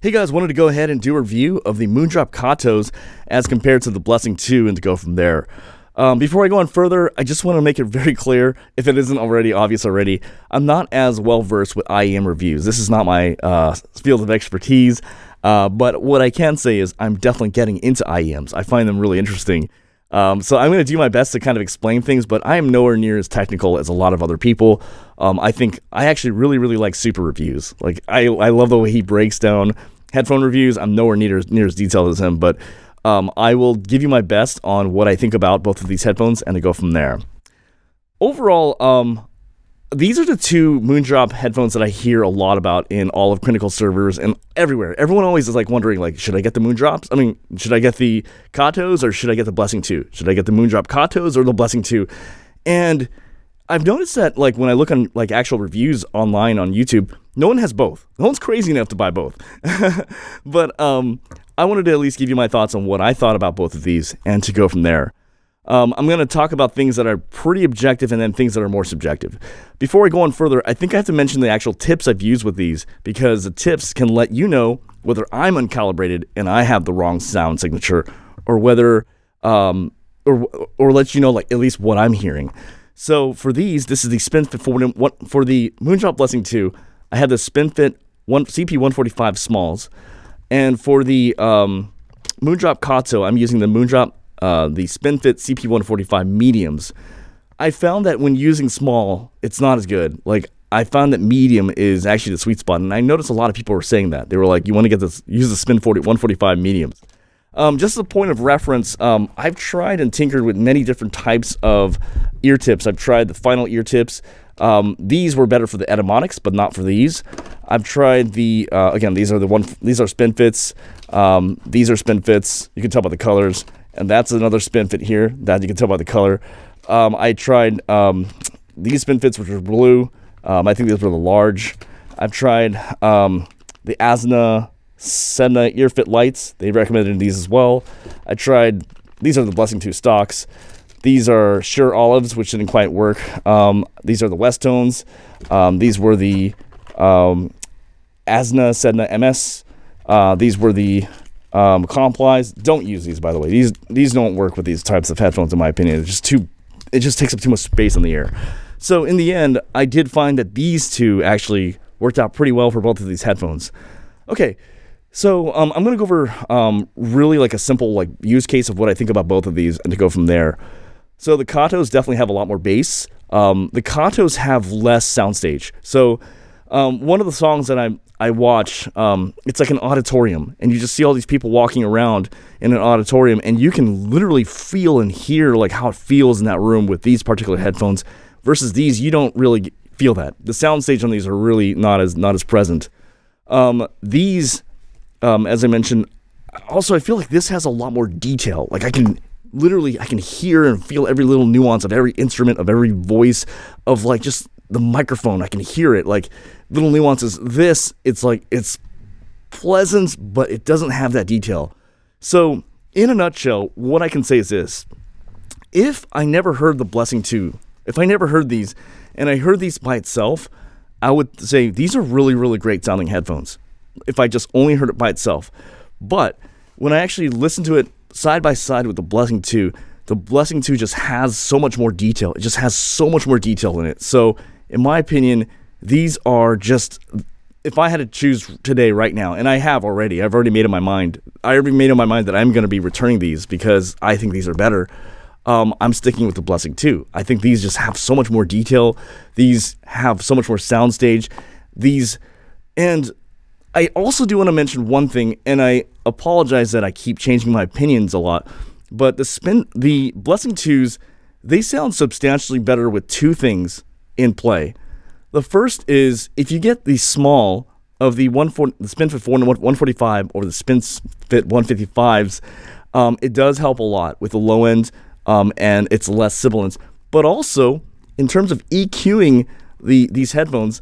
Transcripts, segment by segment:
Hey guys, wanted to go ahead and do a review of the Moondrop Katos as compared to the Blessing 2 and to go from there. Before I go on further, I just want to make it very clear, if it isn't already obvious already, I'm not as well versed with IEM reviews. This is not my field of expertise, but what I can say is I'm definitely getting into IEMs. I find them really interesting. So I'm going to do my best to kind of explain things, but I am nowhere near as technical as a lot of other people. I think I actually really like Super reviews. Like I love the way he breaks down headphone reviews. I'm nowhere near as detailed as him, but I will give you my best on what I think about both of these headphones and to go from there. Overall, these are the two Moondrop headphones that I hear a lot about in all of Clinical servers and everywhere. Everyone always is like wondering, like, should I get the Moondrops? I mean, should I get the Katos or should I get the Blessing 2? Should I get the Moondrop Katos or the Blessing 2? And I've noticed that, like, when I look on like actual reviews online on YouTube, no one has both. No one's crazy enough to buy both. But I wanted to at least give you my thoughts on what I thought about both of these and to go from there. I'm going to talk about things that are pretty objective and then things that are more subjective. Before I go on further, I think I have to mention the actual tips I've used with these, because the tips can let you know whether I'm uncalibrated and I have the wrong sound signature, or whether, or let you know, like, at least what I'm hearing. So for these, this is the SpinFit for the Moondrop Blessing 2. I have the SpinFit CP145 smalls, and for the Moondrop Kato, I'm using the the SpinFit CP145 mediums. I found that when using small, it's not as good. Like, I found that medium is actually the sweet spot, and I noticed a lot of people were saying that. They were like, you want to get this, use the SpinFit 145 mediums. Just as a point of reference, I've tried and tinkered with many different types of ear tips. I've tried the final ear tips. These were better for the etymonics, but not for these. I've tried the, again, these are SpinFits. These are SpinFits. You can tell by the colors. And that's another SpinFit here that you can tell by the color. I tried these SpinFits, which are blue. I think these were the large. I've tried the Asna Sedna earfit lights. They recommended these as well. I tried, these are the Blessing 2 stocks. These are Sure Olives, which didn't quite work. These are the West Tones. These were the Asna Sedna MS. These were the Complies. Don't use these, by the way. These don't work with these types of headphones, in my opinion. It just takes up too much space in the ear. So in the end, I did find that these two actually worked out pretty well for both of these headphones. Okay, so I'm going to go over really like a simple like use case of what I think about both of these and to go from there. So the Katos definitely have a lot more bass. The Katos have less soundstage. So one of the songs that I watch, it's like an auditorium, and you just see all these people walking around in an auditorium, and you can literally feel and hear like how it feels in that room with these particular headphones, versus these, you don't really feel that. The soundstage on these are really not as present. These, as I mentioned, also I feel like this has a lot more detail. Like I can hear and feel every little nuance of every instrument, of every voice, of like just the microphone. I can hear it, like little nuances. This, it's like, it's pleasant, but it doesn't have that detail. So in a nutshell, what I can say is this: if I never heard the Blessing 2, if I never heard these and I heard these by itself, I would say these are really great sounding headphones if I just only heard it by itself. But when I actually listened to it side by side with the Blessing 2, the Blessing 2 just has so much more detail. It just has so much more detail in it. So in my opinion, these are just, if I had to choose today, right now, and I've already made up my mind. I already made up my mind that I'm going to be returning these because I think these are better. I'm sticking with the Blessing 2. I think these just have so much more detail. These have so much more soundstage. And I also do want to mention one thing, and I apologize that I keep changing my opinions a lot, but the Blessing 2s, they sound substantially better with two things in play. The first is, if you get the small of the SpinFit 145 or the SpinFit 155s, it does help a lot with the low end, and it's less sibilance. But also, in terms of EQing these headphones,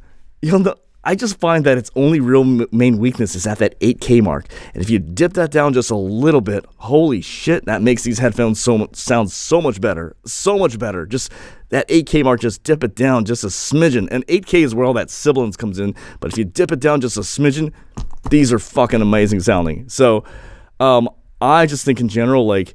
I just find that its only real main weakness is at that 8K mark. And if you dip that down just a little bit, holy shit, that makes these headphones sound so much better. So much better. Just that 8K mark, just dip it down just a smidgen. And 8K is where all that sibilance comes in. But if you dip it down just a smidgen, these are fucking amazing sounding. So I just think in general, like,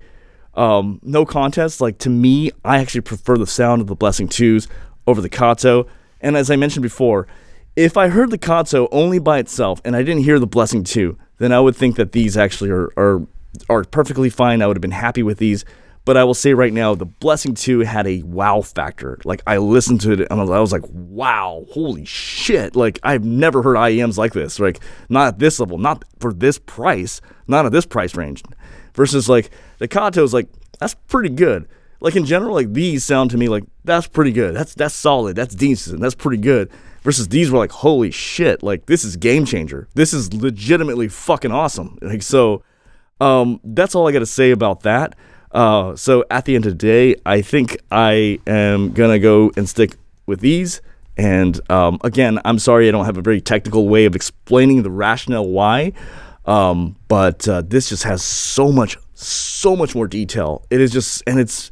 no contest. Like, to me, I actually prefer the sound of the Blessing 2s over the Kato. And as I mentioned before, if I heard the Kato only by itself and I didn't hear the Blessing 2, then I would think that these actually are perfectly fine. I would have been happy with these. But I will say right now, the Blessing 2 had a wow factor. Like, I listened to it and I was like, wow, holy shit. Like, I've never heard IEMs like this. Like, not at this level, not for this price, not at this price range. Versus, like, the Kato's like, that's pretty good. Like, in general, like, these sound to me like, that's pretty good. That's solid. That's decent. That's pretty good. Versus these were like, holy shit. Like, this is game changer. This is legitimately fucking awesome. Like, so, that's all I got to say about that. So at the end of the day, I think I am going to go and stick with these. And, again, I'm sorry I don't have a very technical way of explaining the rationale why. But this just has so much more detail. It is just, and it's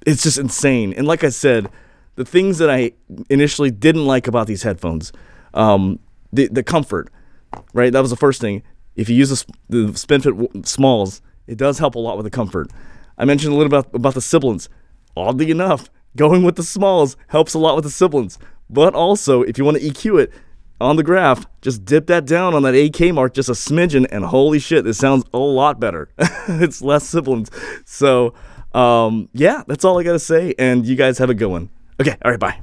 just insane. And like I said, the things that I initially didn't like about these headphones, the comfort, right? That was the first thing. If you use the SpinFit Smalls, it does help a lot with the comfort. I mentioned a little about the sibilance. Oddly enough, going with the Smalls helps a lot with the sibilance. But also, if you want to EQ it on the graph, just dip that down on that 8K mark just a smidgen, and holy shit, it sounds a lot better. It's less sibilance. So, yeah, that's all I got to say, and you guys have a good one. Okay, all right, bye.